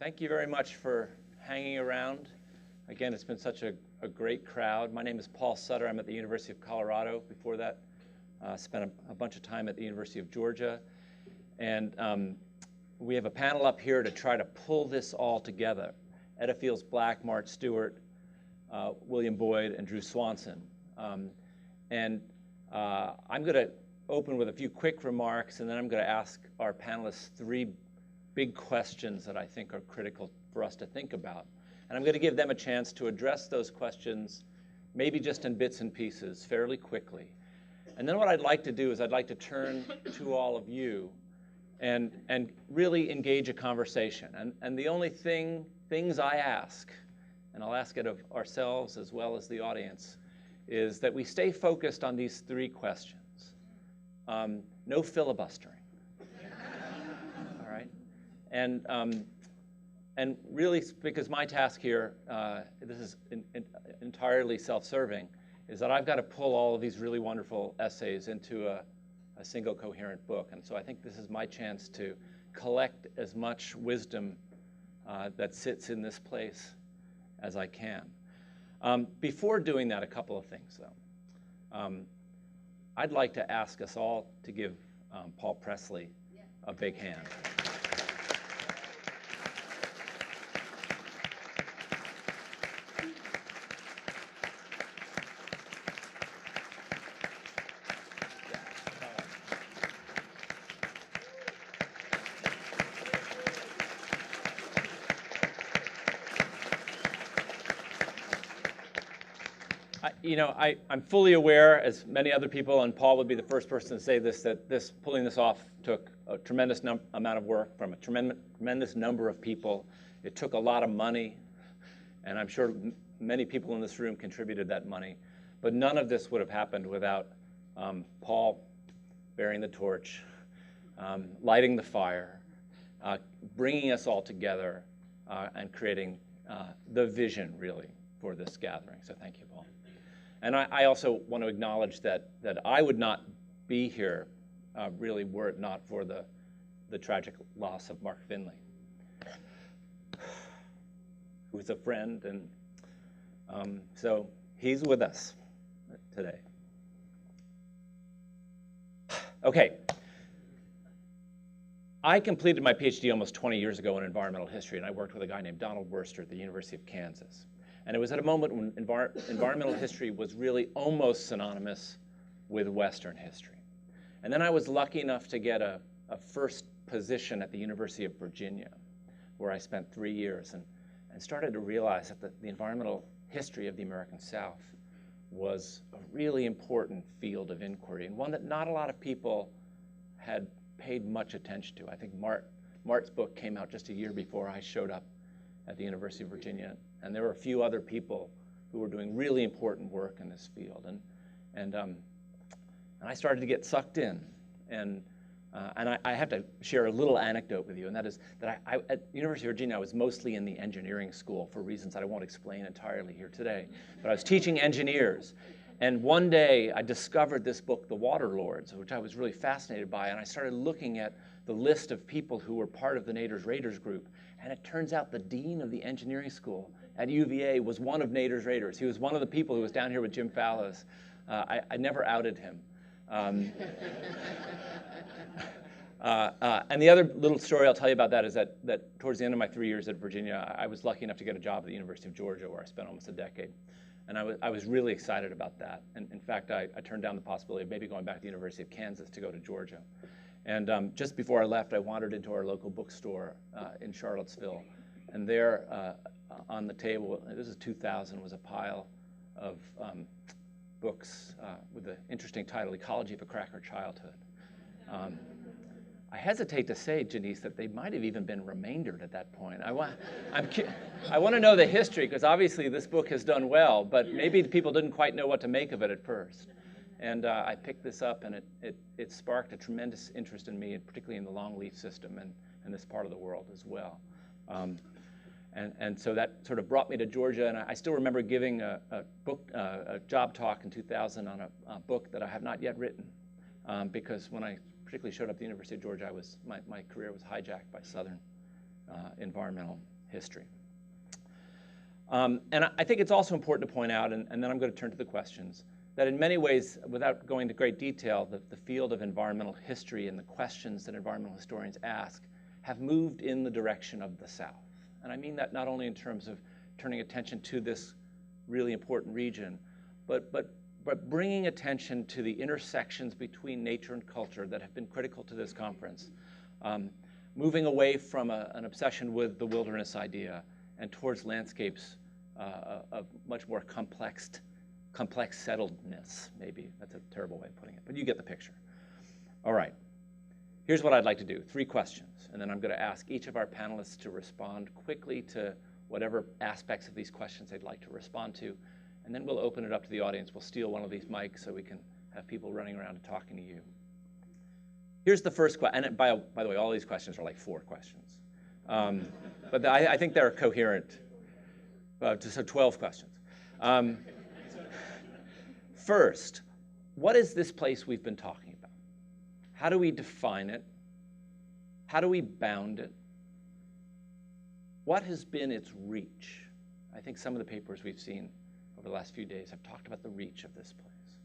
Thank you very much for hanging around. Again, it's been such a great crowd. My name is Paul Sutter. I'm at the University of Colorado. Before that, spent a bunch of time at the University of Georgia. And we have a panel up here to try to pull this all together. Etta Fields Black, Mark Stewart, William Boyd, and Drew Swanson. I'm going to open with a few quick remarks, and then I'm going to ask our panelists three big questions that I think are critical for us to think about. And I'm going to give them a chance to address those questions, maybe just in bits and pieces, fairly quickly. And then what I'd like to do is I'd like to turn to all of you and really engage a conversation. And the only things I ask, and I'll ask it of ourselves as well as the audience, is that we stay focused on these three questions. No filibustering. All right? And really, because my task here, this is entirely self-serving, is that I've got to pull all of these really wonderful essays into a single coherent book. And so I think this is my chance to collect as much wisdom that sits in this place as I can. Before doing that, a couple of things, though. I'd like to ask us all to give Paul Pressly a big hand. I'm fully aware, as many other people, and Paul would be the first person to say this, that pulling this off took a tremendous amount of work from a tremendous number of people. It took a lot of money, and I'm sure many people in this room contributed that money. But none of this would have happened without Paul bearing the torch, lighting the fire, bringing us all together, and creating the vision, really, for this gathering. So thank you, Paul. And I also want to acknowledge that I would not be here, really, were it not for the tragic loss of Mark Finley, who is a friend, and so he's with us today. Okay. I completed my PhD almost 20 years ago in environmental history, and I worked with a guy named Donald Worster at the University of Kansas. And it was at a moment when environmental history was really almost synonymous with Western history. And then I was lucky enough to get a first position at the University of Virginia, where I spent 3 years, and started to realize that the environmental history of the American South was a really important field of inquiry, and one that not a lot of people had paid much attention to. I think Mart's book came out just a year before I showed up at the University of Virginia, and there were a few other people who were doing really important work in this field, and I started to get sucked in, and I have to share a little anecdote with you, and that is that I at the University of Virginia I was mostly in the engineering school for reasons that I won't explain entirely here today, but I was teaching engineers, and one day I discovered this book, The Waterlords, which I was really fascinated by, and I started looking at the list of people who were part of the Nader's Raiders group. And it turns out the dean of the engineering school at UVA was one of Nader's Raiders. He was one of the people who was down here with Jim Fallows. I never outed him. And the other little story I'll tell you about that is that towards the end of my 3 years at Virginia, I was lucky enough to get a job at the University of Georgia, where I spent almost a decade. And I was really excited about that. And in fact, I turned down the possibility of maybe going back to the University of Kansas to go to Georgia. And just before I left, I wandered into our local bookstore in Charlottesville. And there on the table, this is 2000, was a pile of books with the interesting title, Ecology of a Cracker Childhood. I hesitate to say, Janice, that they might have even been remaindered at that point. I want to know the history, because obviously this book has done well, but maybe people didn't quite know what to make of it at first. And I picked this up, and it sparked a tremendous interest in me, and particularly in the longleaf system and this part of the world as well. And so that sort of brought me to Georgia, and I still remember giving a job talk in 2000 on a book that I have not yet written, because when I particularly showed up at the University of Georgia, my career was hijacked by Southern environmental history. And I think it's also important to point out, and then I'm going to turn to the questions, that in many ways, without going into great detail, the field of environmental history and the questions that environmental historians ask have moved in the direction of the South. And I mean that not only in terms of turning attention to this really important region, but bringing attention to the intersections between nature and culture that have been critical to this conference. Moving away from an obsession with the wilderness idea and towards landscapes of much more complex settledness, maybe. That's a terrible way of putting it, but you get the picture. All right. Here's what I'd like to do, 3 questions, and then I'm going to ask each of our panelists to respond quickly to whatever aspects of these questions they'd like to respond to, and then we'll open it up to the audience. We'll steal one of these mics so we can have people running around and talking to you. Here's the first question, and by the way, all these questions are like 4 questions, but I think they're coherent, so 12 questions. First, what is this place we've been talking about? How do we define it? How do we bound it? What has been its reach? I think some of the papers we've seen over the last few days have talked about the reach of this place.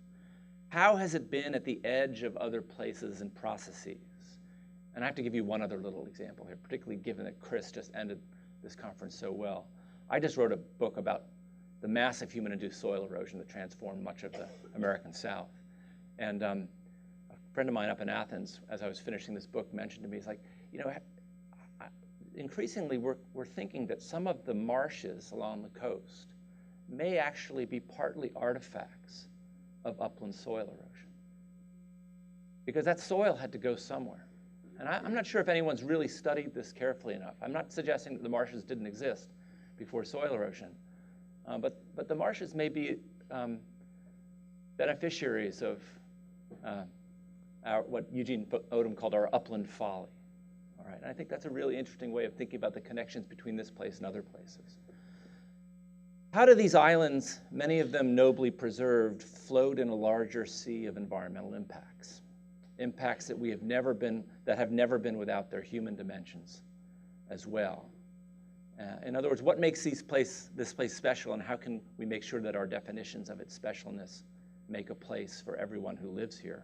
How has it been at the edge of other places and processes? And I have to give you one other little example here, particularly given that Chris just ended this conference so well. I just wrote a book about the massive human-induced soil erosion that transformed much of the American South. And a friend of mine up in Athens, as I was finishing this book, mentioned to me, he's like, you know, increasingly we're thinking that some of the marshes along the coast may actually be partly artifacts of upland soil erosion. Because that soil had to go somewhere. And I'm not sure if anyone's really studied this carefully enough. I'm not suggesting that the marshes didn't exist before soil erosion. But the marshes may be beneficiaries of what Eugene Odum called our upland folly. All right, and I think that's a really interesting way of thinking about the connections between this place and other places. How do these islands, many of them nobly preserved, float in a larger sea of environmental impacts? Impacts that have never been without their human dimensions as well. In other words, what makes this place special, and how can we make sure that our definitions of its specialness make a place for everyone who lives here,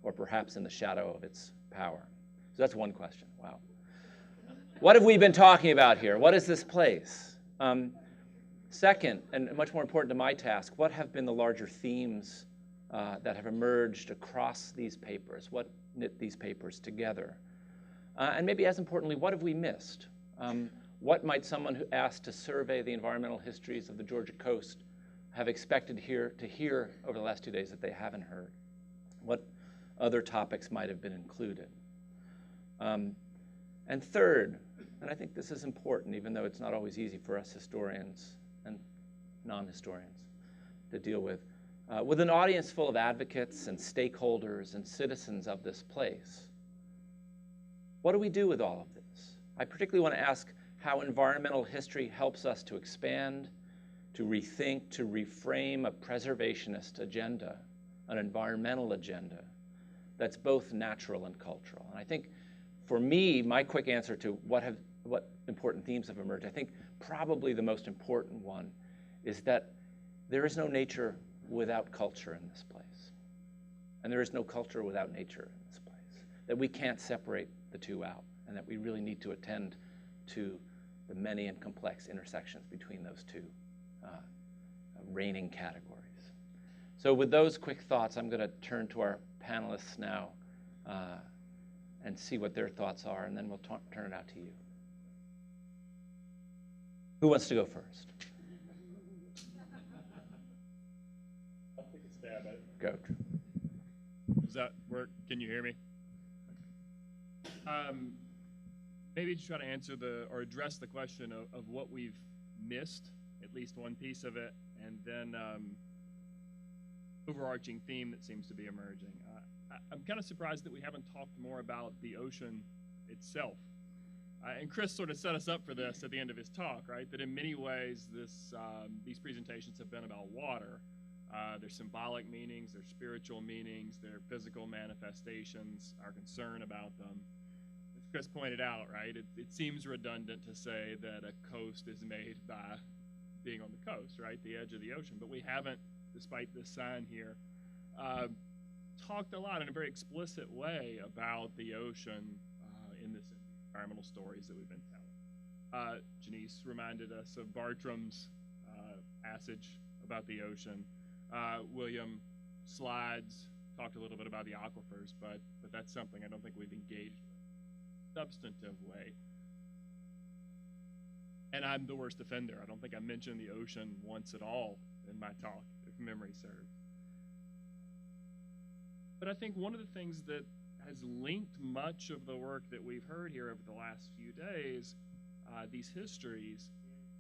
or perhaps in the shadow of its power? So that's one question. Wow. What have we been talking about here? What is this place? Second, and much more important to my task, what have been the larger themes that have emerged across these papers? What knit these papers together? And maybe as importantly, what have we missed? What might someone who asked to survey the environmental histories of the Georgia coast have expected to hear over the last 2 days that they haven't heard? What other topics might have been included? And third, and I think this is important, even though it's not always easy for us historians and non-historians to deal with an audience full of advocates and stakeholders and citizens of this place, what do we do with all of this? I particularly want to ask how environmental history helps us to expand, to rethink, to reframe a preservationist agenda, an environmental agenda that's both natural and cultural. And I think for me, my quick answer to what important themes have emerged, I think probably the most important one is that there is no nature without culture in this place. And there is no culture without nature in this place. That we can't separate the two out, and that we really need to attend to the many and complex intersections between those two reigning categories. So with those quick thoughts, I'm going to turn to our panelists now and see what their thoughts are, and then we'll turn it out to you. Who wants to go first? I'll take a stab at it. Go. Does that work? Can you hear me? Maybe just try to answer or address the question of what we've missed, at least one piece of it, and then overarching theme that seems to be emerging. I'm kind of surprised that we haven't talked more about the ocean itself. And Chris sort of set us up for this at the end of his talk, right? That in many ways, these presentations have been about water. There's symbolic meanings, there's spiritual meanings, there are physical manifestations, our concern about them. Chris pointed out, right, it seems redundant to say that a coast is made by being on the coast, right, the edge of the ocean. But we haven't, despite this sign here, talked a lot in a very explicit way about the ocean in this environmental stories that we've been telling. Janice reminded us of Bartram's passage about the ocean. William slides talked a little bit about the aquifers, but that's something I don't think we've engaged with in a substantive way. And I'm the worst offender. I don't think I mentioned the ocean once at all in my talk, if memory serves. But I think one of the things that has linked much of the work that we've heard here over the last few days, these histories,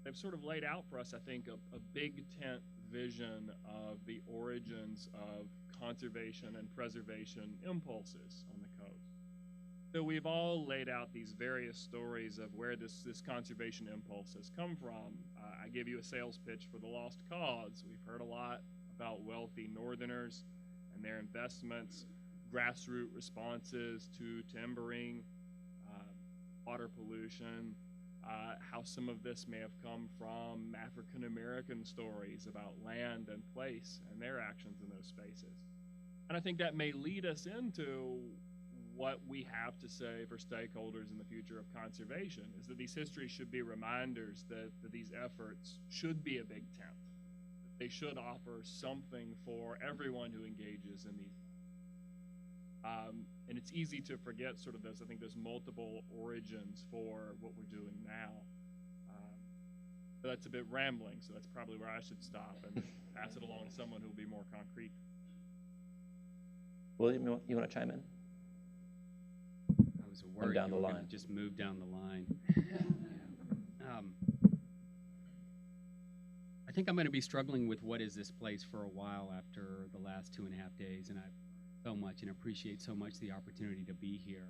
they've sort of laid out for us, I think, a big tent vision of the origins of conservation and preservation impulses on the coast. So we've all laid out these various stories of where this conservation impulse has come from. I gave you a sales pitch for the Lost Cause. We've heard a lot about wealthy northerners and their investments, grassroots responses to timbering, water pollution, how some of this may have come from African American stories about land and place and their actions in those spaces. And I think that may lead us into what we have to say for stakeholders in the future of conservation, is that these histories should be reminders that these efforts should be a big tent. That they should offer something for everyone who engages in these. And it's easy to forget sort of those, I think there's multiple origins for what we're doing now. But that's a bit rambling, so that's probably where I should stop and pass it along to someone who will be more concrete. William, you want to chime in? I was worried down you the were line. going to just move down the line. I think I'm going to be struggling with what is this place for a while after the last 2.5 days, and I so much and appreciate so much the opportunity to be here.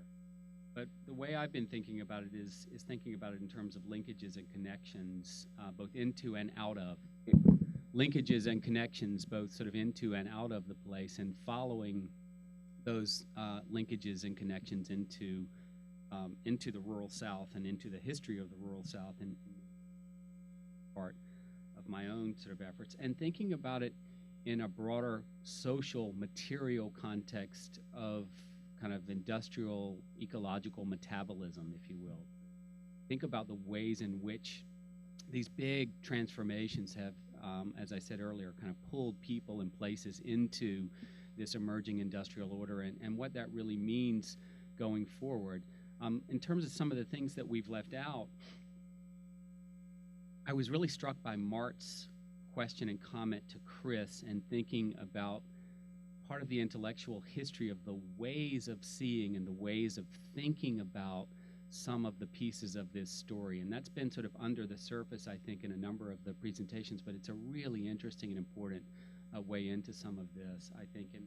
But the way I've been thinking about it is thinking about it in terms of linkages and connections, both into and out of. Linkages and connections both sort of into and out of the place, and following those linkages and connections into the rural South and into the history of the rural South and part of my own sort of efforts, and thinking about it in a broader social material context of kind of industrial ecological metabolism, if you will. Think about the ways in which these big transformations have, as I said earlier, kind of pulled people and places into this emerging industrial order, and what that really means going forward. In terms of some of the things that we've left out, I was really struck by Mart's question and comment to Chris, and thinking about part of the intellectual history of the ways of seeing and the ways of thinking about some of the pieces of this story. And that's been sort of under the surface, I think, in a number of the presentations, but it's a really interesting and important way into some of this, I think. And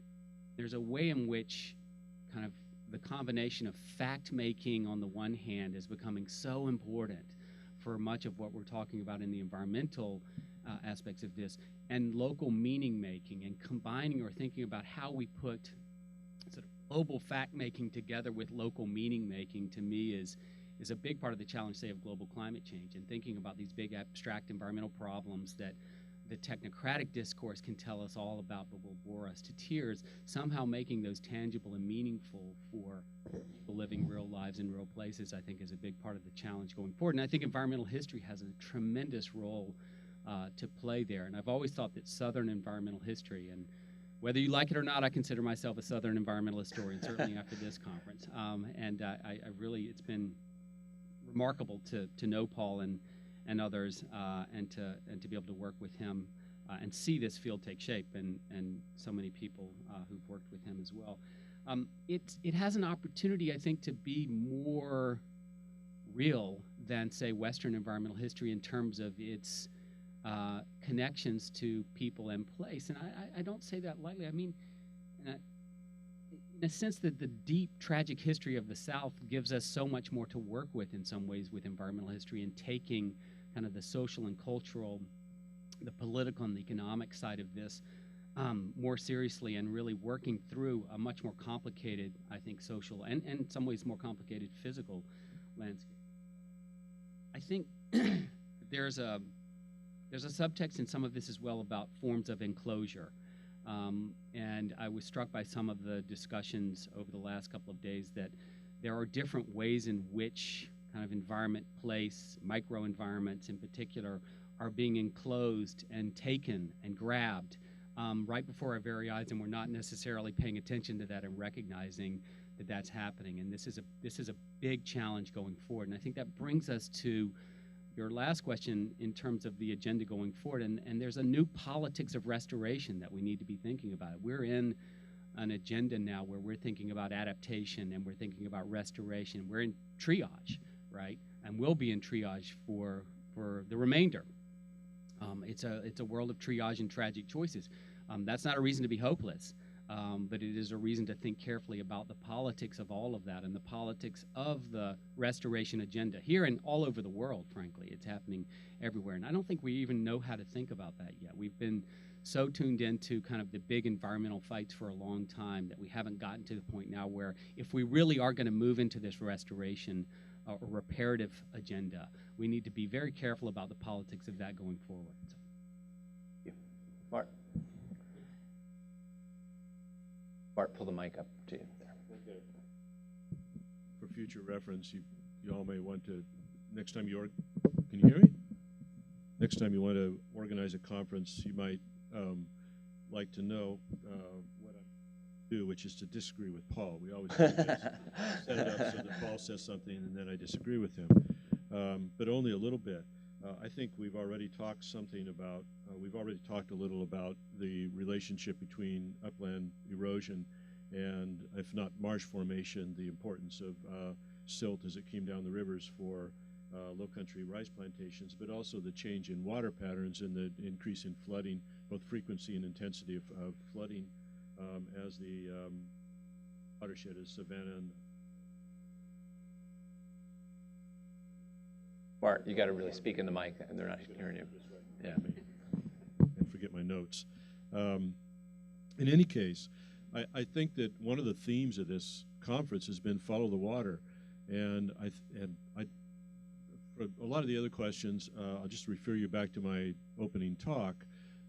there's a way in which kind of the combination of fact-making on the one hand is becoming so important for much of what we're talking about in the environmental aspects of this, and local meaning making, and combining or thinking about how we put sort of global fact making together with local meaning making, to me is a big part of the challenge, say, of global climate change, and thinking about these big abstract environmental problems that the technocratic discourse can tell us all about but will bore us to tears, somehow making those tangible and meaningful for people living real lives in real places, I think, is a big part of the challenge going forward. And I think environmental history has a tremendous role to play there. And I've always thought that Southern environmental history, and whether you like it or not, I consider myself a Southern environmental historian, certainly after this conference. And I really, it's been remarkable to know Paul and others, and to be able to work with him and see this field take shape, and so many people who've worked with him as well. It has an opportunity, I think, to be more real than, say, Western environmental history in terms of its connections to people and place. And I don't say that lightly. I mean, in a sense that the deep, tragic history of the South gives us so much more to work with in some ways with environmental history, and taking kind of the social and cultural, the political and the economic side of this more seriously and really working through a much more complicated, I think, social and in some ways more complicated physical landscape. I think there's a subtext in some of this as well about forms of enclosure. And I was struck by some of the discussions over the last couple of days that there are different ways in which kind of environment, place, microenvironments in particular, are being enclosed and taken and grabbed right before our very eyes, and we're not necessarily paying attention to that and recognizing that that's happening. And this is a big challenge going forward. And I think that brings us to your last question in terms of the agenda going forward. And there's a new politics of restoration that we need to be thinking about. We're in an agenda now where we're thinking about adaptation and we're thinking about restoration. We're in triage, right? And we'll be in triage for the remainder. It's a world of triage and tragic choices. That's not a reason to be hopeless, but it is a reason to think carefully about the politics of all of that and the politics of the restoration agenda here and all over the world, frankly. It's happening everywhere. And I don't think we even know how to think about that yet. We've been so tuned into kind of the big environmental fights for a long time that we haven't gotten to the point now where if we really are going to move into this restoration or reparative agenda, we need to be very careful about the politics of that going forward. Bart. Bart, pull the mic up to you there. Okay. For future reference, you all may want to, next time can you hear me? Next time you want to organize a conference, you might like to know what I do, which is to disagree with Paul. We always do this. Set it up so that Paul says something and then I disagree with him, but only a little bit. I think we've already talked a little about the relationship between upland erosion and, if not marsh formation, the importance of silt as it came down the rivers for low country rice plantations, but also the change in water patterns and the increase in flooding, both frequency and intensity of flooding as the watershed is Savannah and Bart, you got to really speak in the mic, and they're not hearing you. Yeah. And forget my notes. In any case, I think that one of the themes of this conference has been follow the water, and for a lot of the other questions, I'll just refer you back to my opening talk.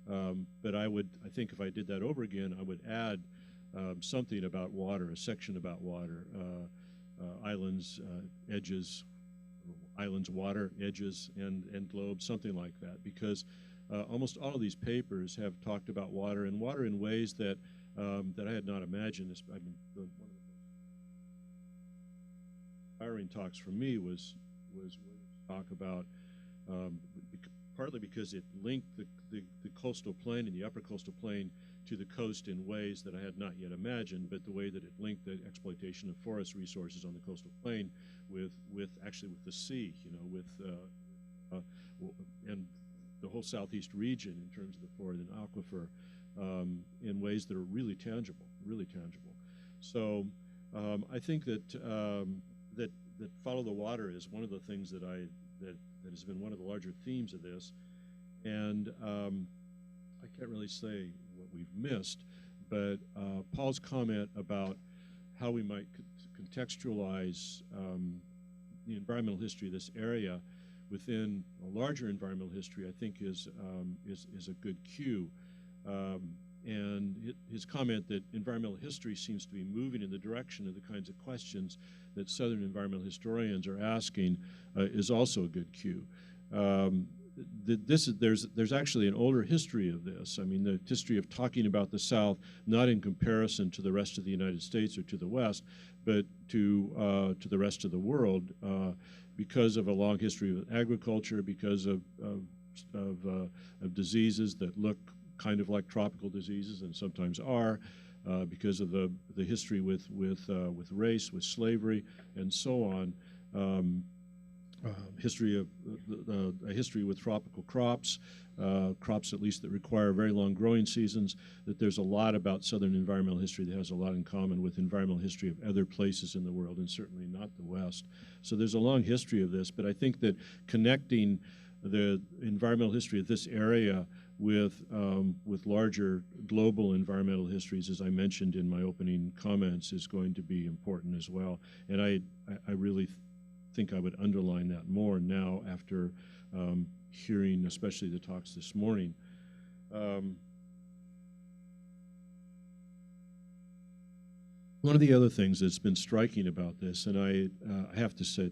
But I think if I did that over again, I would add something about water, a section about water, islands, edges. Islands, water, edges, and globes, something like that, because almost all of these papers have talked about water and water in ways that I had not imagined. One of the most inspiring talks for me was talk about partly because it linked the coastal plain and the upper coastal plain to the coast in ways that I had not yet imagined, but the way that it linked the exploitation of forest resources on the coastal plain with the sea, and the whole southeast region in terms of the Floridan aquifer in ways that are really tangible. So I think that follow the water is one of the things that has been one of the larger themes of this, and I can't really say what we've missed, but Paul's comment about how we might contextualize the environmental history of this area within a larger environmental history, I think is a good cue. And his comment that environmental history seems to be moving in the direction of the kinds of questions that Southern environmental historians are asking is also a good cue. There's actually an older history of this. I mean, the history of talking about the South, not in comparison to the rest of the United States or to the West, but to the rest of the world, because of a long history of agriculture, because of diseases that look kind of like tropical diseases and sometimes are, because of the history with race, with slavery, and so on. A history with tropical crops, crops at least that require very long growing seasons, that there's a lot about Southern environmental history that has a lot in common with environmental history of other places in the world, and certainly not the West. So there's a long history of this, but I think that connecting the environmental history of this area with larger global environmental histories, as I mentioned in my opening comments, is going to be important as well. And I really think I would underline that more now after hearing especially the talks this morning. One of the other things that's been striking about this, and I have to say,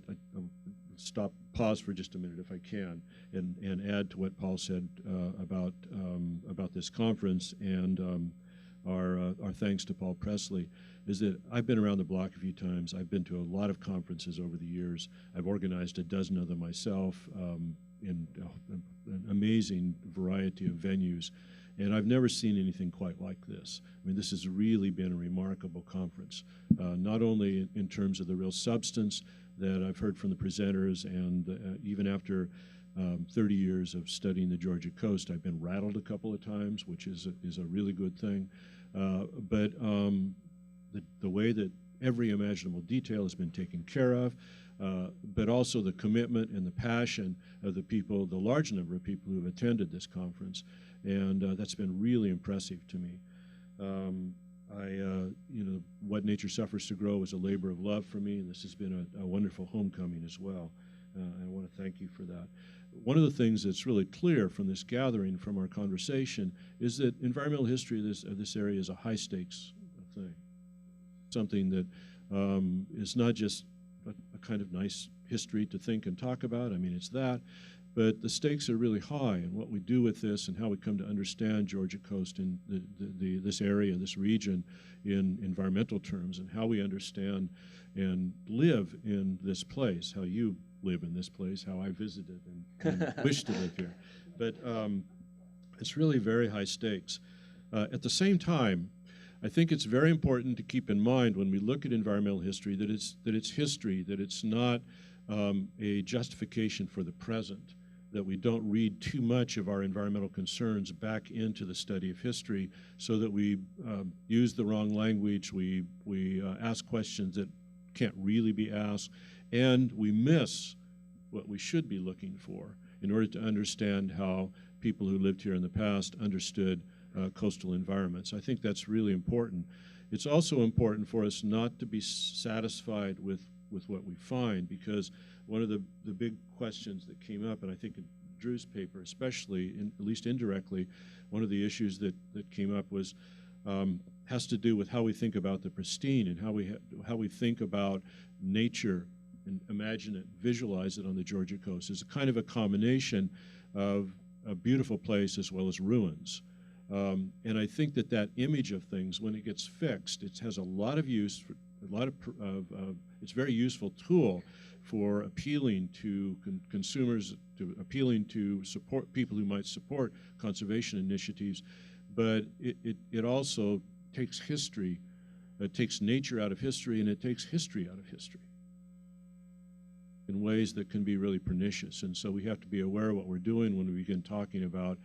pause for just a minute if I can, and add to what Paul said about this conference and our thanks to Paul Presley, is that I've been around the block a few times. I've been to a lot of conferences over the years. I've organized a dozen of them myself in an amazing variety of venues. And I've never seen anything quite like this. I mean, this has really been a remarkable conference, not only in terms of the real substance that I've heard from the presenters, and even after 30 years of studying the Georgia coast, I've been rattled a couple of times, which is a really good thing. But the way that every imaginable detail has been taken care of, but also the commitment and the passion of the people, the large number of people who have attended this conference. And that's been really impressive to me. What Nature Suffers to Grow is a labor of love for me, and this has been a wonderful homecoming as well. I want to thank you for that. One of the things that's really clear from this gathering, from our conversation, is that environmental history of this area is a high-stakes thing, something that is not just a kind of nice history to think and talk about. I mean, it's that. But the stakes are really high, and what we do with this and how we come to understand Georgia coast and this area, this region in environmental terms, and how we understand and live in this place, how you live in this place, how I visited and wish to live here. But it's really very high stakes. At the same time, I think it's very important to keep in mind when we look at environmental history that it's history, that it's not a justification for the present, that we don't read too much of our environmental concerns back into the study of history, so that we use the wrong language, we ask questions that can't really be asked, and we miss what we should be looking for in order to understand how people who lived here in the past understood coastal environments. I think that's really important. It's also important for us not to be satisfied with what we find, because one of the big questions that came up, and I think in Drew's paper especially, at least indirectly, one of the issues that came up was has to do with how we think about the pristine and how we think about nature and imagine it, visualize it on the Georgia coast. It's a kind of a combination of a beautiful place as well as ruins. And I think that image of things, when it gets fixed, it has a lot of use, it's a very useful tool for appealing to consumers, to appealing to support people who might support conservation initiatives. But it also takes history, it takes nature out of history, and it takes history out of history in ways that can be really pernicious. And so we have to be aware of what we're doing when we begin talking about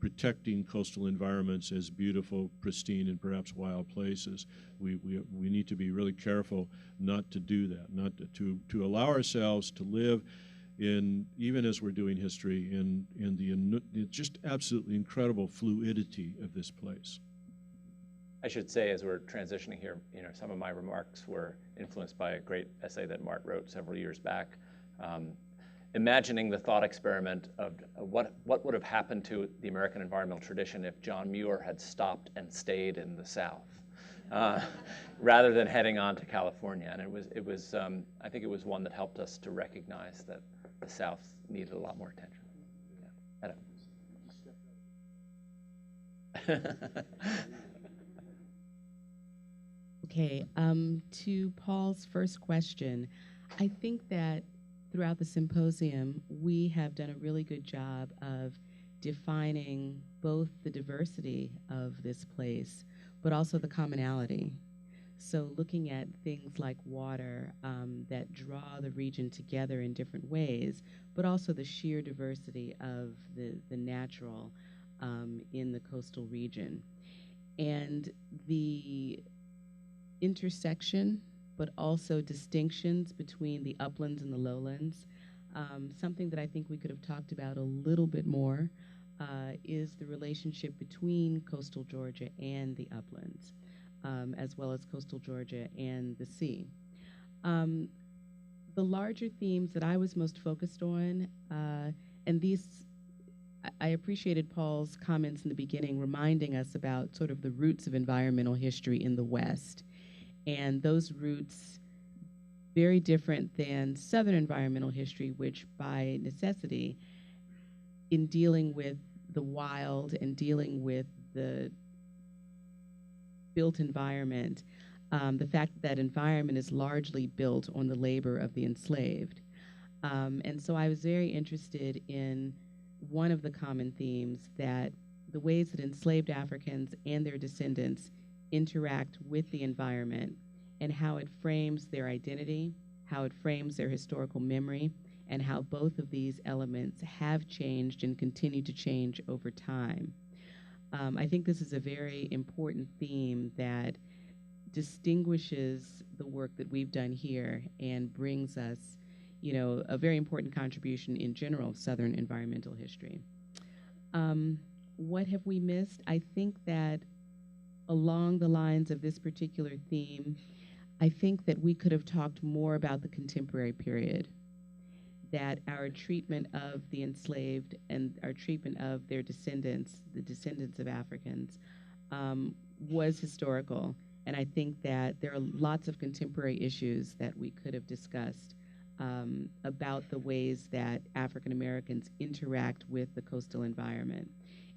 protecting coastal environments as beautiful, pristine, and perhaps wild places. We need to be really careful not to do that, not to allow ourselves to live in, even as we're doing history, in the just absolutely incredible fluidity of this place. I should say, as we're transitioning here, some of my remarks were influenced by a great essay that Mart wrote several years back, imagining the thought experiment of what would have happened to the American environmental tradition if John Muir had stopped and stayed in the South, rather than heading on to California. And it was I think it was one that helped us to recognize that the South needed a lot more attention. Yeah. Okay, to Paul's first question, I think that throughout the symposium, we have done a really good job of defining both the diversity of this place, but also the commonality. So looking at things like water that draw the region together in different ways, but also the sheer diversity of the natural in the coastal region. And the intersection, but also distinctions between the uplands and the lowlands, something that I think we could have talked about a little bit more, is the relationship between coastal Georgia and the uplands, as well as coastal Georgia and the sea. The larger themes that I was most focused on, and these, I appreciated Paul's comments in the beginning reminding us about sort of the roots of environmental history in the West. And those roots, very different than Southern environmental history, which by necessity, in dealing with the wild and dealing with the built environment, the fact that environment is largely built on the labor of the enslaved. And so I was very interested in one of the common themes, that the ways that enslaved Africans and their descendants interact with the environment and how it frames their identity, how it frames their historical memory, and how both of these elements have changed and continue to change over time. I think this is a very important theme that distinguishes the work that we've done here and brings us, a very important contribution in general of Southern environmental history. What have we missed? I think that along the lines of this particular theme, I think that we could have talked more about the contemporary period, that our treatment of the enslaved and our treatment of their descendants, the descendants of Africans, was historical. And I think that there are lots of contemporary issues that we could have discussed about the ways that African Americans interact with the coastal environment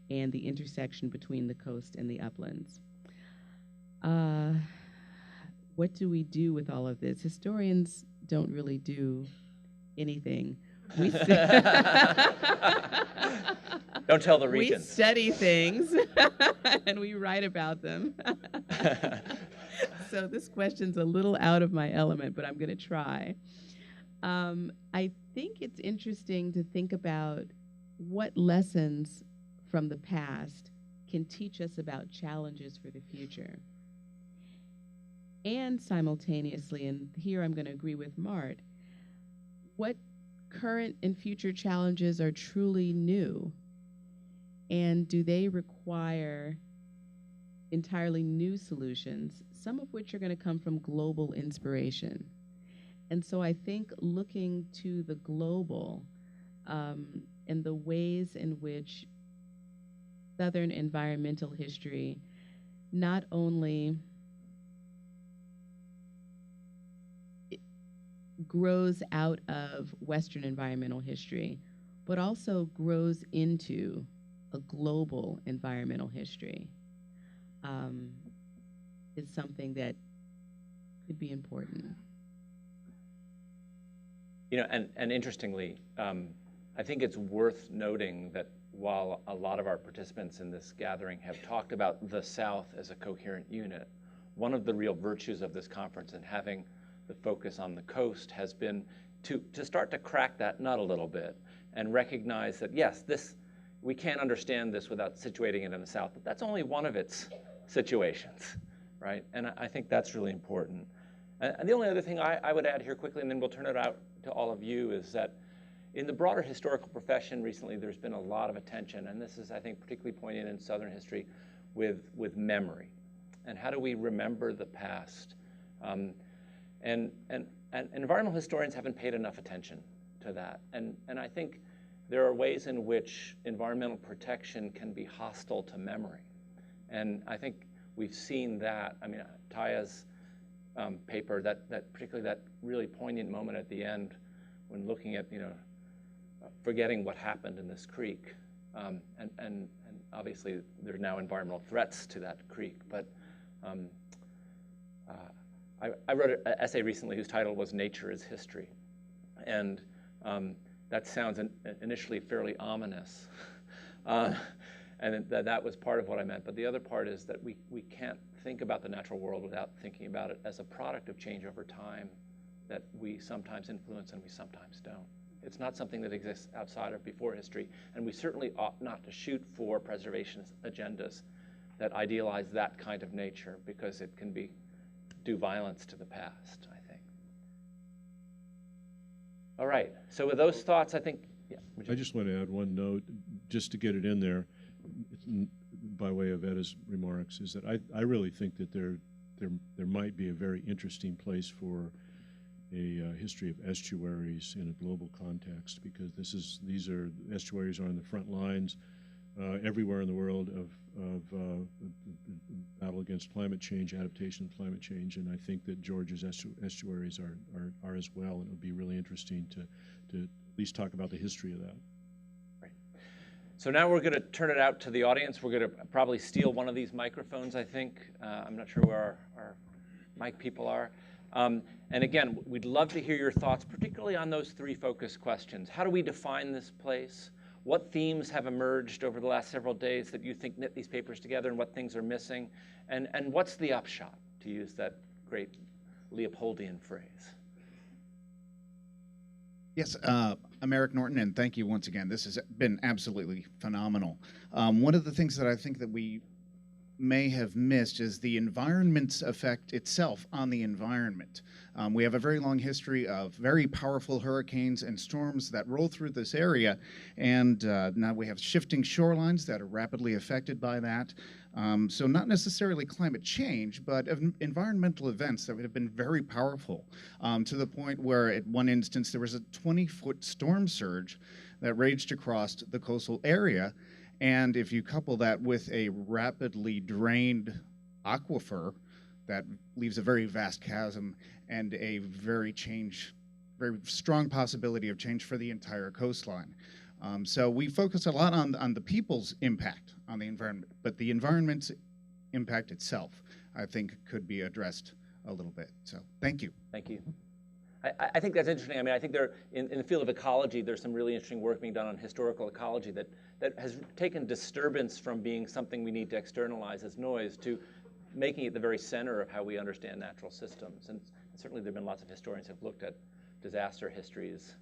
and the intersection between the coast and the uplands. What do we do with all of this? Historians don't really do anything. We Don't tell the we regions. study things and we write about them. So this question's a little out of my element, but I'm going to try. I think it's interesting to think about what lessons from the past can teach us about challenges for the future. And simultaneously, and here I'm going to agree with Mart, what current and future challenges are truly new? And do they require entirely new solutions, some of which are going to come from global inspiration? And so I think looking to the global and the ways in which Southern environmental history not only grows out of Western environmental history, but also grows into a global environmental history, is something that could be important. And interestingly, I think it's worth noting that while a lot of our participants in this gathering have talked about the South as a coherent unit, one of the real virtues of this conference and having the focus on the coast has been to start to crack that nut a little bit and recognize that, yes, we can't understand this without situating it in the South, but that's only one of its situations, right? And I think that's really important. And the only other thing I would add here quickly, and then we'll turn it out to all of you, is that in the broader historical profession recently, there's been a lot of attention, and this is, I think, particularly poignant in Southern history, with memory. And how do we remember the past? And environmental historians haven't paid enough attention to that. And I think there are ways in which environmental protection can be hostile to memory. And I think we've seen that. I mean, Taya's paper, that particularly that really poignant moment at the end when looking at, forgetting what happened in this creek. And obviously there are now environmental threats to that creek. But I wrote an essay recently whose title was Nature is History. And that sounds initially fairly ominous. And that was part of what I meant. But the other part is that we can't think about the natural world without thinking about it as a product of change over time that we sometimes influence and we sometimes don't. It's not something that exists outside or before history, and we certainly ought not to shoot for preservationist agendas that idealize that kind of nature, because it can do violence to the past, I think. All right, so with those thoughts, I think, yeah. I just want to add one note. just to get it in there, by way of Edda's remarks, is that I really think that there might be a very interesting place for a history of estuaries in a global context, because estuaries are on the front lines everywhere in the world of battle against climate change, adaptation to climate change, and I think that Georgia's estuaries are as well, and it would be really interesting to at least talk about the history of that. Right. So now we're going to turn it out to the audience. We're going to probably steal one of these microphones, I think. I'm not sure where our mic people are. And again, we'd love to hear your thoughts, particularly on those three focus questions. How do we define this place? What themes have emerged over the last several days that you think knit these papers together, and what things are missing? And what's the upshot, to use that great Leopoldian phrase? Yes, I'm Eric Norton, and thank you once again. This has been absolutely phenomenal. One of the things that I think that we may have missed is the environment's effect itself on the environment. We have a very long history of very powerful hurricanes and storms that roll through this area, and now we have shifting shorelines that are rapidly affected by that. So not necessarily climate change, but environmental events that have been very powerful, to the point where at one instance there was a 20-foot storm surge that raged across the coastal area. And if you couple that with a rapidly drained aquifer that leaves a very vast chasm and a very strong possibility of change for the entire coastline. So we focus a lot on the people's impact on the environment, but the environment's impact itself, I think, could be addressed a little bit. So thank you. Thank you. I think that's interesting. I mean, I think in the field of ecology, there's some really interesting work being done on historical ecology that has taken disturbance from being something we need to externalize as noise to making it the very center of how we understand natural systems. And certainly there have been lots of historians who have looked at disaster histories,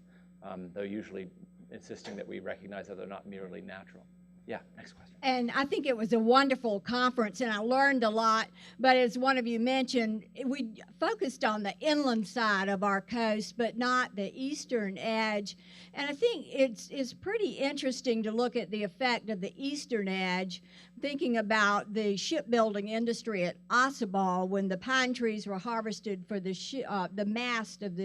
though usually insisting that we recognize that they're not merely natural. Yeah, next question. And I think it was a wonderful conference, and I learned a lot. But as one of you mentioned, we focused on the inland side of our coast, but not the eastern edge. And I think it's pretty interesting to look at the effect of the eastern edge, thinking about the shipbuilding industry at Ossabaw when the pine trees were harvested for the mast of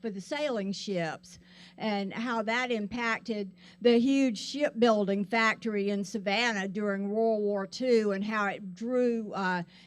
for the sailing ships, and how that impacted the huge shipbuilding factory in Savannah during World War II, and how it drew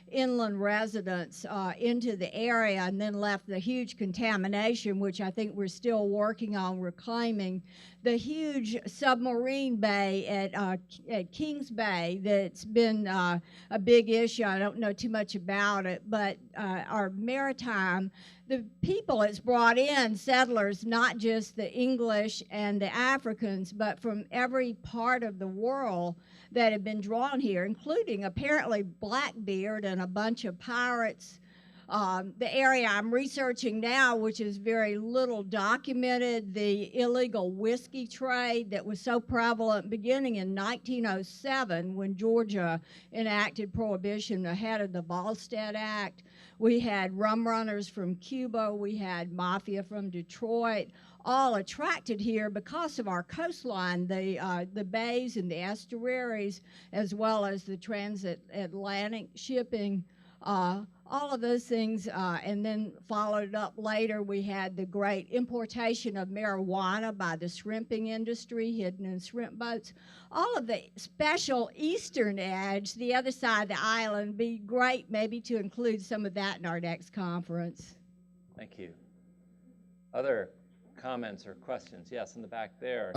inland residents into the area and then left the huge contamination, which I think we're still working on reclaiming. The huge submarine bay at Kings Bay that's been a big issue. I don't know too much about it, but our maritime, the people it's brought in, settlers, not just the English and the Africans, but from every part of the world that have been drawn here, including apparently Blackbeard and a bunch of pirates. The area I'm researching now, which is very little documented, the illegal whiskey trade that was so prevalent beginning in 1907 when Georgia enacted prohibition ahead of the Volstead Act. We had rum runners from Cuba, we had mafia from Detroit, all attracted here because of our coastline, the bays and the estuaries, as well as the transatlantic shipping. All of those things, and then followed up later, we had the great importation of marijuana by the shrimping industry, hidden in shrimp boats. All of the special eastern edge, the other side of the island, be great maybe to include some of that in our next conference. Thank you. Other comments or questions? Yes, in the back there.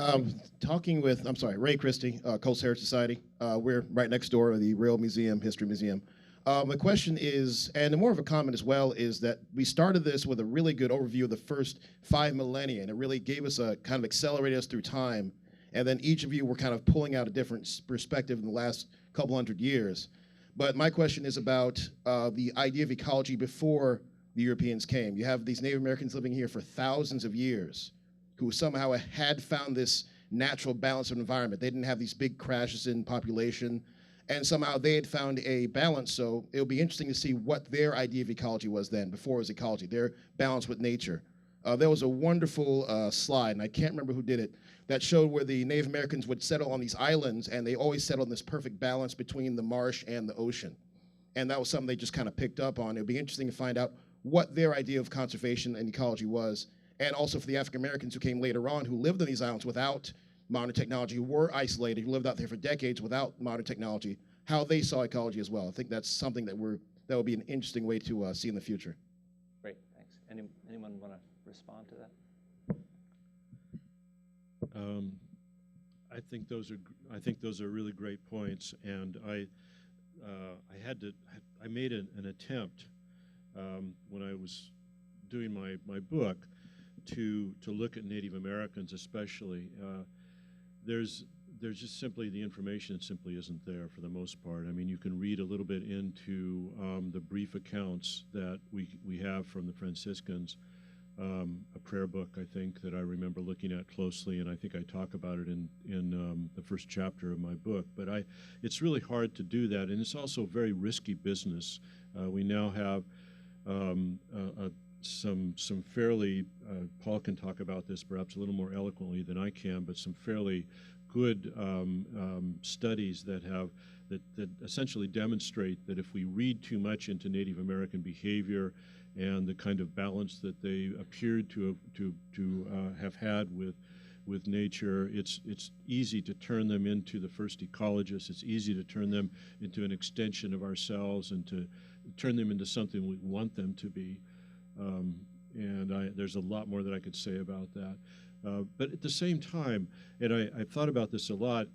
Talking with, Ray Christie, Coast Heritage Society. We're right next door to the Rail Museum, History Museum. My question is, and more of a comment as well, is that we started this with a really good overview of the first 5 millennia, and it really gave us a kind of accelerated us through time. And then each of you were kind of pulling out a different perspective in the last couple hundred years. But my question is about the idea of ecology before the Europeans came. You have these Native Americans living here for thousands of years who somehow had found this natural balance of environment. They didn't have these big crashes in population. And somehow they had found a balance, so it'll be interesting to see what their idea of ecology was then, before it was ecology, their balance with nature. there was a wonderful slide, and I can't remember who did it, that showed where the Native Americans would settle on these islands, and they always settled in this perfect balance between the marsh and the ocean. And that was something they just kind of picked up on. It would be interesting to find out what their idea of conservation and ecology was, and also for the African Americans who came later on, who lived on these islands without modern technology, who were isolated, who lived out there for decades without modern technology, how they saw ecology as well. I think that's something that would be an interesting way to see in the future. Great, thanks. Anyone want to respond to that? I think those are really great points, and I made an attempt when I was doing my book to look at Native Americans especially. There's just simply, the information simply isn't there for the most part. I mean, you can read a little bit into the brief accounts that we have from the Franciscans, a prayer book, I think, that I remember looking at closely, and I think I talk about it in the first chapter of my book. But it's really hard to do that, and it's also very risky business. We now have some fairly, Paul can talk about this perhaps a little more eloquently than I can, but some fairly good studies that essentially demonstrate that if we read too much into Native American behavior and the kind of balance that they appeared to have had with nature, it's easy to turn them into the first ecologists. It's easy to turn them into an extension of ourselves and to turn them into something we want them to be. And there's a lot more that I could say about that. But at the same time, and I've thought about this a lot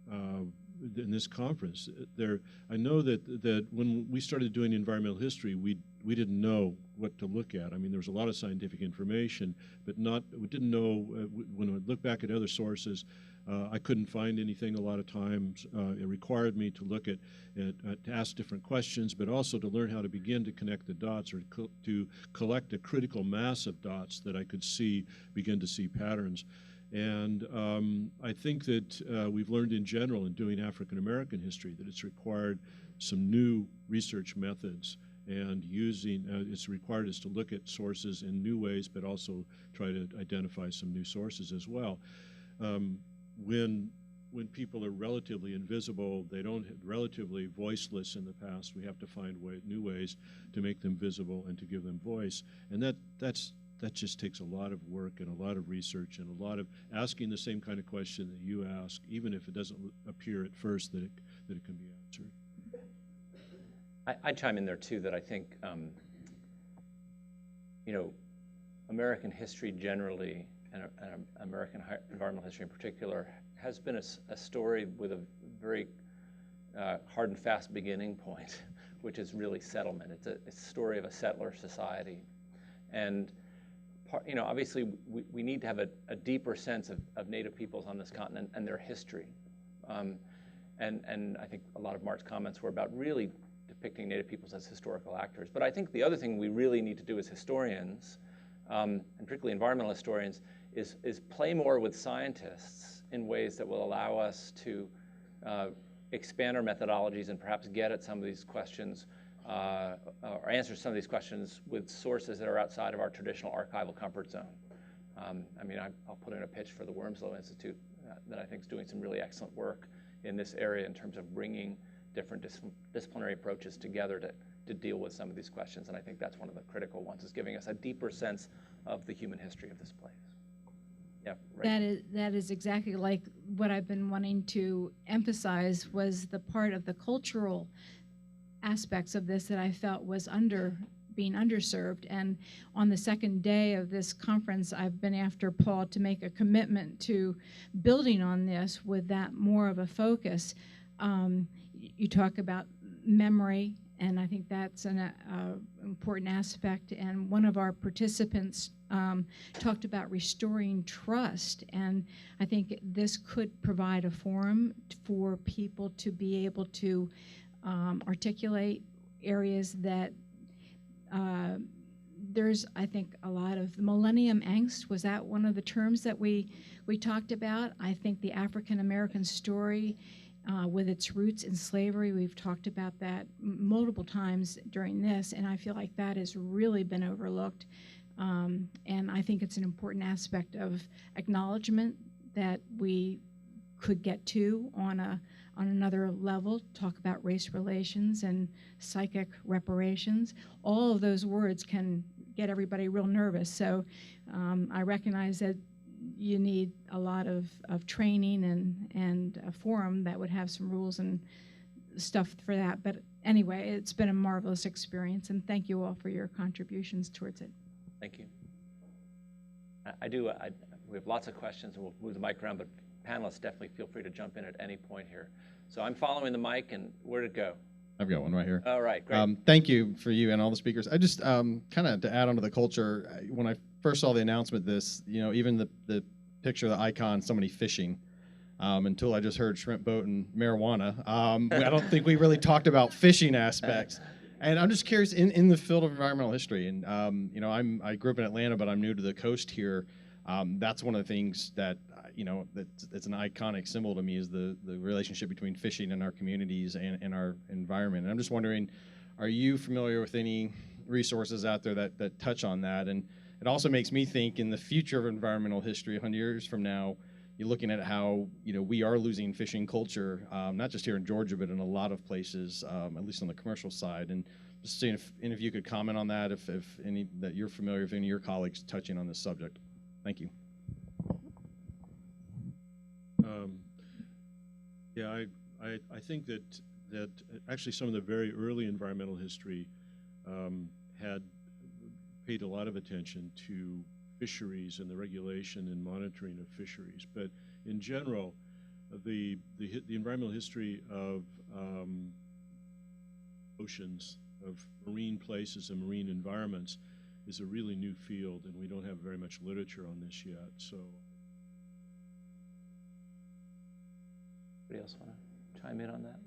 in this conference, I know that when we started doing environmental history, we didn't know what to look at. I mean, there was a lot of scientific information, but we didn't know, when I look back at other sources, I couldn't find anything a lot of times. It required me to look at to ask different questions, but also to learn how to begin to connect the dots, or to collect a critical mass of dots that I could begin to see patterns. And I think that we've learned in general in doing African American history that it's required some new research methods, and it's required us to look at sources in new ways, but also try to identify some new sources as well. When people are relatively invisible, relatively voiceless in the past, we have to find new ways to make them visible and to give them voice. And that just takes a lot of work and a lot of research and a lot of asking the same kind of question that you ask, even if it doesn't appear at first that it can be answered. I chime in there too, that I think, American history generally, and American environmental history in particular, has been a story with a very hard and fast beginning point, which is really settlement. It's a story of a settler society. And obviously we need to have a deeper sense of Native peoples on this continent and their history. And I think a lot of Mart's comments were about really depicting Native peoples as historical actors. But I think the other thing we really need to do as historians, and particularly environmental historians, is play more with scientists in ways that will allow us to expand our methodologies and perhaps get at some of these questions, or answer some of these questions with sources that are outside of our traditional archival comfort zone. I'll put in a pitch for the Wormslow Institute that I think is doing some really excellent work in this area in terms of bringing different disciplinary approaches together to deal with some of these questions. And I think that's one of the critical ones, is giving us a deeper sense of the human history of this place. Yeah, right. That is exactly like what I've been wanting to emphasize, was the part of the cultural aspects of this that I felt was being underserved. And on the second day of this conference, I've been after Paul to make a commitment to building on this with that more of a focus. You talk about memory, and I think that's an important aspect. And one of our participants talked about restoring trust, and I think this could provide a forum for people to be able to articulate areas that there's, I think, a lot of millennium angst. Was that one of the terms that we talked about? I think the African American story, with its roots in slavery, we've talked about that multiple times during this, and I feel like that has really been overlooked. And I think it's an important aspect of acknowledgement that we could get to on another level, talk about race relations and psychic reparations. All of those words can get everybody real nervous. So I recognize that you need a lot of training and a forum that would have some rules and stuff for that. But anyway, it's been a marvelous experience, and thank you all for your contributions towards it. Thank you. We have lots of questions, and we'll move the mic around, but panelists definitely feel free to jump in at any point here. So I'm following the mic, and where'd it go? I've got one right here. All right, great. Thank you for you and all the speakers. I just kind of to add on to the culture, when I first saw the announcement of this, even the picture, the icon, somebody fishing, until I just heard shrimp boat and marijuana. I don't think we really talked about fishing aspects. And I'm just curious, in the field of environmental history, and I grew up in Atlanta, but I'm new to the coast here. That's one of the things that that's an iconic symbol to me, is the relationship between fishing and our communities and our environment. And I'm just wondering, are you familiar with any resources out there that touch on that? And it also makes me think, in the future of environmental history, 100 years from now, you're looking at how we are losing fishing culture, not just here in Georgia, but in a lot of places, at least on the commercial side. And just seeing if any of you could comment on that, if any that you're familiar, if any of your colleagues touching on this subject. Thank you. Yeah, I think that actually some of the very early environmental history had paid a lot of attention to fisheries and the regulation and monitoring of fisheries. But in general, the environmental history of oceans, of marine places and marine environments is a really new field, and we don't have very much literature on this yet. So, Anybody else want to chime in on that?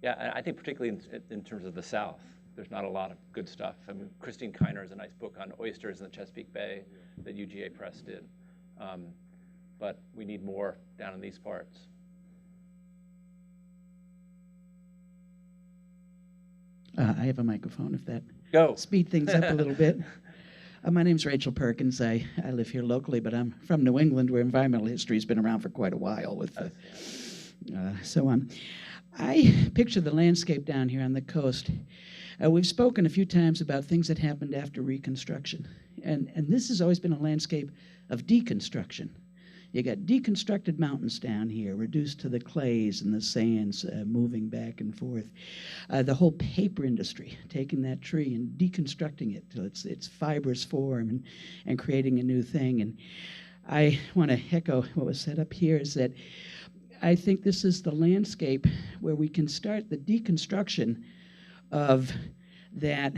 Yeah, I think particularly in terms of the South, there's not a lot of good stuff. I mean, Christine Kiner has a nice book on oysters in the Chesapeake Bay that UGA Press did. But we need more down in these parts. I have a microphone, if that Go. speed things up a little bit. My name's Rachel Perkins. I live here locally, but I'm from New England, where environmental history has been around for quite a while with so on. I picture the landscape down here on the coast. We've spoken a few times about things that happened after Reconstruction, and this has always been a landscape of deconstruction. You got deconstructed mountains down here, reduced to the clays and the sands, moving back and forth. The whole paper industry, taking that tree and deconstructing it till its fibrous form and creating a new thing. And I want to echo what was said up here, is that I think this is the landscape where we can start the deconstruction of that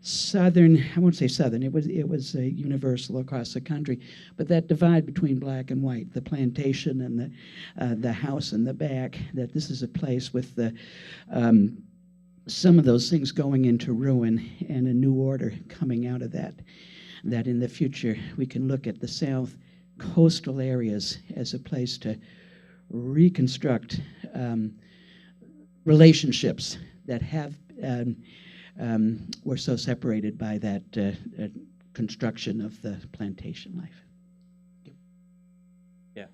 southern, I won't say southern, it was universal across the country, but that divide between black and white, the plantation and the house in the back, that this is a place with some of those things going into ruin and a new order coming out of that in the future we can look at the South coastal areas as a place to reconstruct relationships that have were so separated by that construction of the plantation life. Yeah.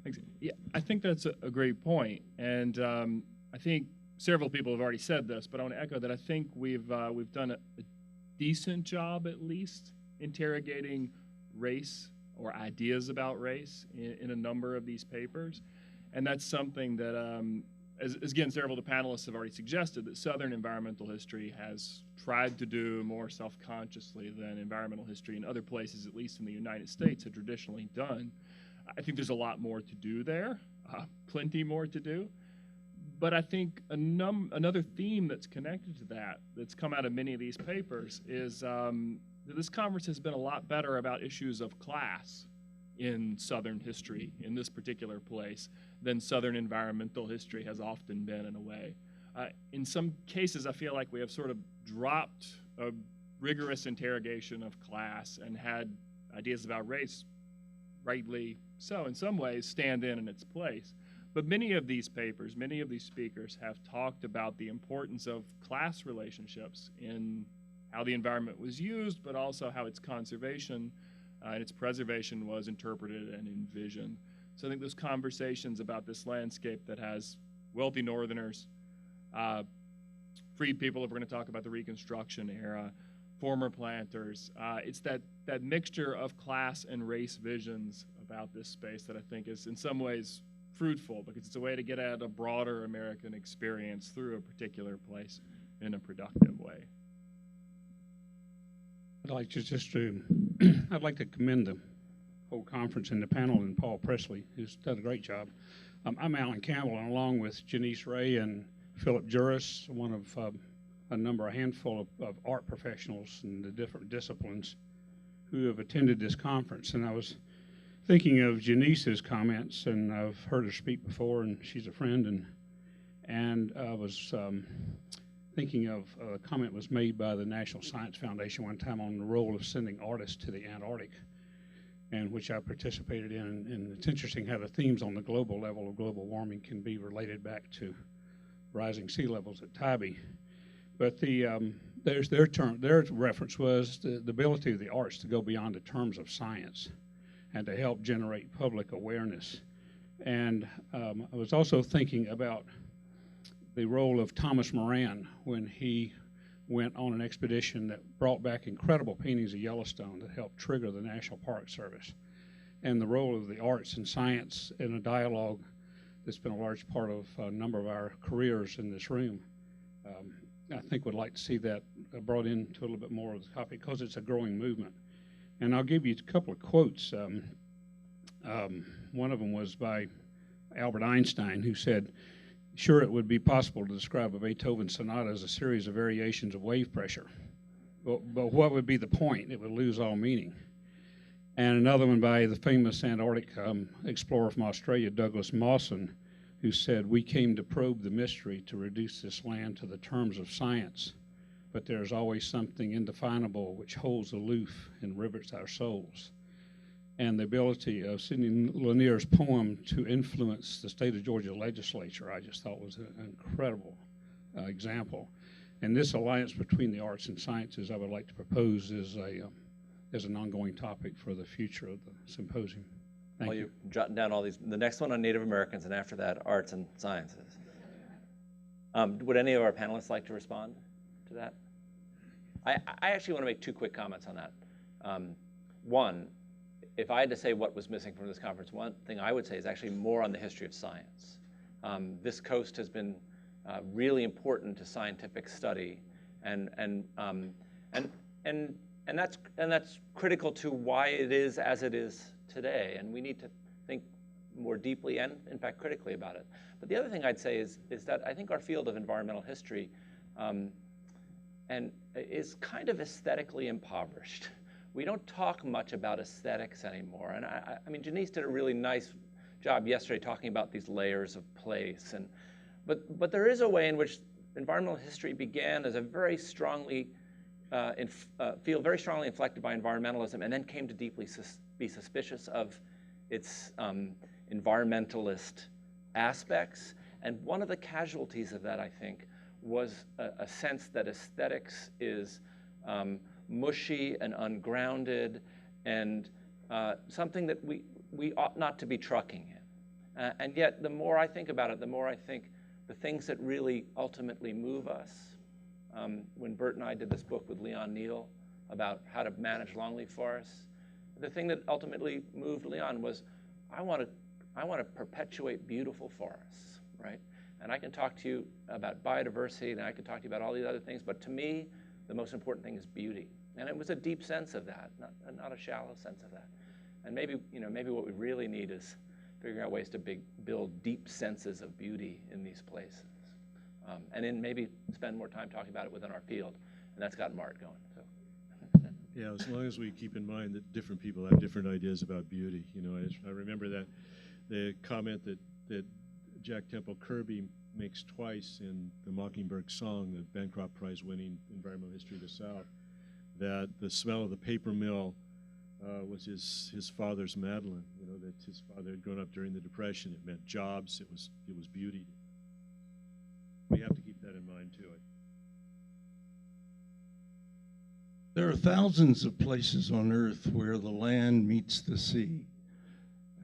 Thanks. Yeah, I think that's a great point, and I think several people have already said this, but I want to echo that. I think we've done a decent job, at least, interrogating race or ideas about race in a number of these papers. And that's something that, as again, several of the panelists have already suggested, that Southern environmental history has tried to do more self-consciously than environmental history in other places, at least in the United States, had traditionally done. I think there's a lot more to do there, plenty more to do. But I think another theme that's connected to that, that's come out of many of these papers, is that this conference has been a lot better about issues of class in Southern history, in this particular place, than Southern environmental history has often been, in a way. In some cases, I feel like we have sort of dropped a rigorous interrogation of class and had ideas about race, rightly so, in some ways, stand in its place. But many of these papers, many of these speakers have talked about the importance of class relationships in how the environment was used, but also how its conservation and its preservation was interpreted and envisioned. So I think those conversations about this landscape that has wealthy Northerners, freed people, if we're going to talk about the Reconstruction era, former planters, it's that mixture of class and race visions about this space that I think is in some ways fruitful, because it's a way to get at a broader American experience through a particular place in a productive way. I'd like to commend the whole conference and the panel and Paul Presley, who's done a great job. I'm Alan Campbell, and along with Janice Ray and Philip Juris, one of a handful of art professionals in the different disciplines who have attended this conference. And I was thinking of Janice's comments, and I've heard her speak before, and she's a friend, and I was thinking of a comment was made by the National Science Foundation one time on the role of sending artists to the Antarctic, and which I participated in. And it's interesting how the themes on the global level of global warming can be related back to rising sea levels at Tybee. But their reference was the ability of the arts to go beyond the terms of science and to help generate public awareness. And I was also thinking about the role of Thomas Moran when he went on an expedition that brought back incredible paintings of Yellowstone that helped trigger the National Park Service, and the role of the arts and science in a dialogue that's been a large part of a number of our careers in this room. I think would like to see that brought into a little bit more of the topic, because it's a growing movement. And I'll give you a couple of quotes. One of them was by Albert Einstein, who said, "Sure, it would be possible to describe a Beethoven sonata as a series of variations of wave pressure. But what would be the point? It would lose all meaning." And another one by the famous Antarctic explorer from Australia, Douglas Mawson, who said, "We came to probe the mystery, to reduce this land to the terms of science. But there is always something indefinable which holds aloof and rivets our souls." And the ability of Sidney Lanier's poem to influence the state of Georgia legislature, I just thought was an incredible example. And this alliance between the arts and sciences, I would like to propose as an ongoing topic for the future of the symposium. Thank While you. you're jotting down all these, the next one on Native Americans, and after that, arts and sciences. Would any of our panelists like to respond to that? I actually want to make two quick comments on that. One, if I had to say what was missing from this conference, one thing I would say is actually more on the history of science. This coast has been really important to scientific study, and that's critical to why it is as it is today. And we need to think more deeply and, in fact, critically about it. But the other thing I'd say is that I think our field of environmental history and is kind of aesthetically impoverished. We don't talk much about aesthetics anymore. And I mean, Janice did a really nice job yesterday talking about these layers of place. But there is a way in which environmental history began as a very strongly, feel very strongly inflected by environmentalism, and then came to deeply be suspicious of its environmentalist aspects. And one of the casualties of that, I think, was a sense that aesthetics is mushy and ungrounded, and something that we ought not to be trucking in. And yet, the more I think about it, the more I think the things that really ultimately move us. When Bert and I did this book with Leon Neal about how to manage longleaf forests, the thing that ultimately moved Leon was, I want to perpetuate beautiful forests, right? And I can talk to you about biodiversity, and I can talk to you about all these other things, but to me, the most important thing is beauty. And it was a deep sense of that, not a shallow sense of that. And maybe what we really need is figuring out ways to build deep senses of beauty in these places. And then maybe spend more time talking about it within our field. And that's got Mart going. So. Yeah, as long as we keep in mind that different people have different ideas about beauty. You know, I remember that the comment that Jack Temple Kirby makes twice in the Mockingbird Song, the Bancroft Prize-winning environmental history of the South, that the smell of the paper mill was his father's Madeline. You know, that his father had grown up during the Depression. It meant jobs. It was beauty. We have to keep that in mind too. There are thousands of places on Earth where the land meets the sea,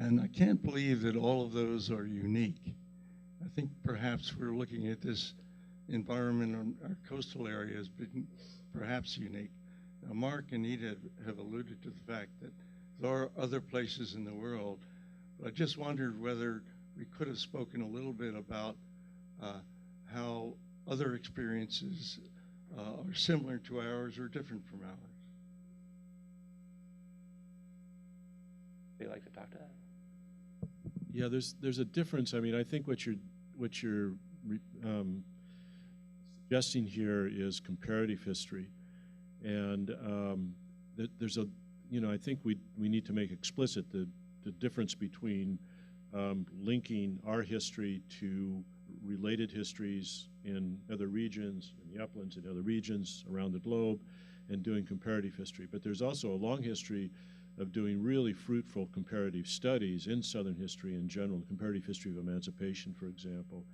and I can't believe that all of those are unique. I think perhaps we're looking at this environment on our coastal area as being perhaps unique. Now, Mark and Eda have alluded to the fact that there are other places in the world, but I just wondered whether we could have spoken a little bit about how other experiences are similar to ours or different from ours. Would you like to talk to that? Yeah, there's a difference. I mean, I think what you're suggesting here is comparative history, and there's a, you know, I think we need to make explicit the difference between linking our history to related histories in other regions, in the uplands, in other regions around the globe, and doing comparative history. But there's also a long history of doing really fruitful comparative studies in Southern history in general. The comparative history of emancipation, for example,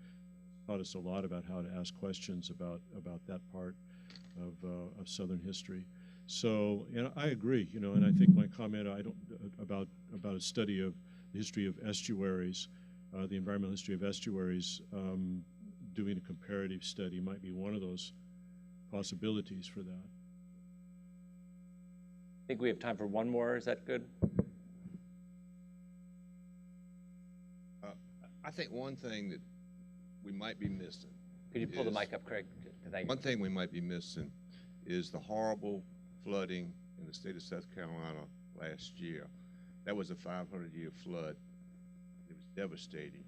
taught us a lot about how to ask questions about that part of Southern history. So, and I agree, you know, and I think my comment about a study of the history of estuaries, the environmental history of estuaries, doing a comparative study might be one of those possibilities for that. I think we have time for one more. Is that good? I think one thing that we might be missing. Could you pull the mic up, Craig? One thing we might be missing is the horrible flooding in the state of South Carolina last year. That was a 500-year flood. It was devastating.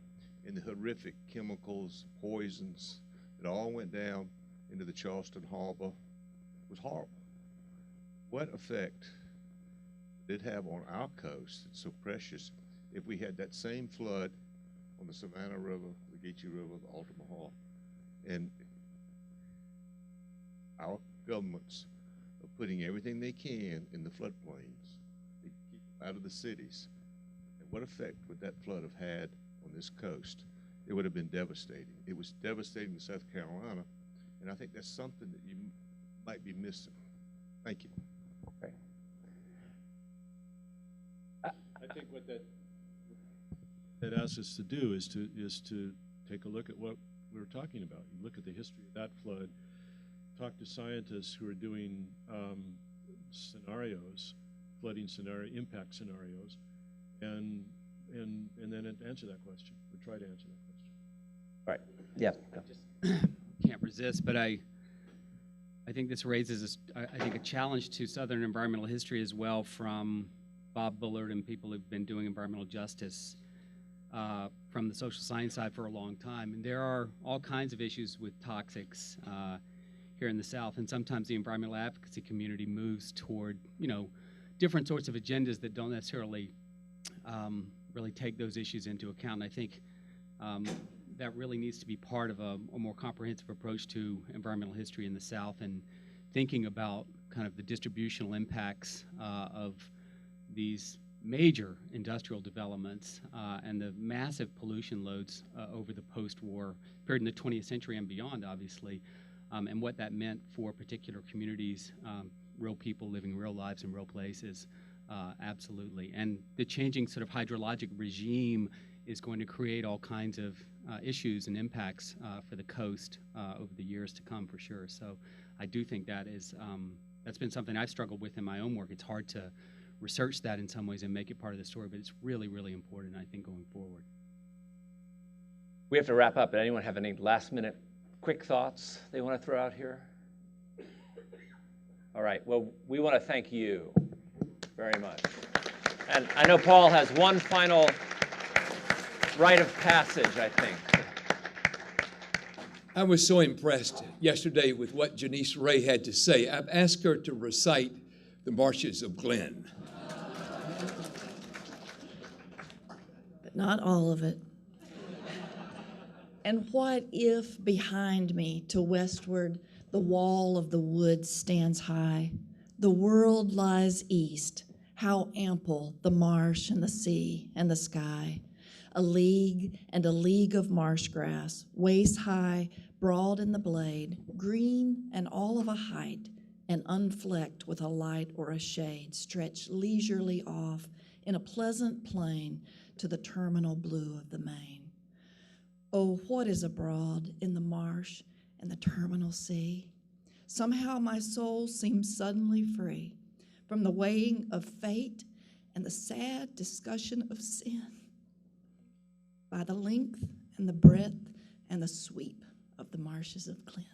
And the horrific chemicals, poisons that all went down into the Charleston Harbor was horrible. What effect did it have on our coast that's so precious if we had that same flood on the Savannah River, the Geechee River, the Altamaha? And our governments are putting everything they can in the floodplains to keep out of the cities. And what effect would that flood have had on this coast? It would have been devastating. It was devastating to South Carolina, and I think that's something that you might be missing. Thank you. Okay. I think what that asks us to do is to take a look at what we were talking about. You look at the history of that flood, talk to scientists who are doing scenarios, flooding scenario, impact scenarios, and then answer that question, or try to answer that question. Right. Yeah. Can't resist, but I think this raises, I think, a challenge to Southern environmental history as well from Bob Bullard and people who've been doing environmental justice from the social science side for a long time. And there are all kinds of issues with toxics here in the South, and sometimes the environmental advocacy community moves toward, you know, different sorts of agendas that don't necessarily really take those issues into account. And I think that really needs to be part of a more comprehensive approach to environmental history in the South, and thinking about kind of the distributional impacts of these major industrial developments and the massive pollution loads over the post-war period in the 20th century and beyond, obviously, and what that meant for particular communities, real people living real lives in real places, absolutely. And the changing sort of hydrologic regime is going to create all kinds of issues and impacts for the coast over the years to come, for sure. So I do think that is that's been something I've struggled with in my own work. It's hard to research that in some ways and make it part of the story, but it's really, really important, I think, going forward. We have to wrap up, but anyone have any last-minute quick thoughts they want to throw out here? All right. Well, we want to thank you very much. And I know Paul has one final rite of passage, I think. I was so impressed yesterday with what Janice Ray had to say. I've asked her to recite the Marshes of Glen. But not all of it. And what if behind me to westward the wall of the woods stands high? The world lies east. How ample the marsh and the sea and the sky. A league and a league of marsh grass, waist high, broad in the blade, green and all of a height, and unflecked with a light or a shade, stretched leisurely off in a pleasant plain to the terminal blue of the main. Oh, what is abroad in the marsh and the terminal sea? Somehow my soul seems suddenly free from the weighing of fate and the sad discussion of sin by the length and the breadth and the sweep of the marshes of Glen.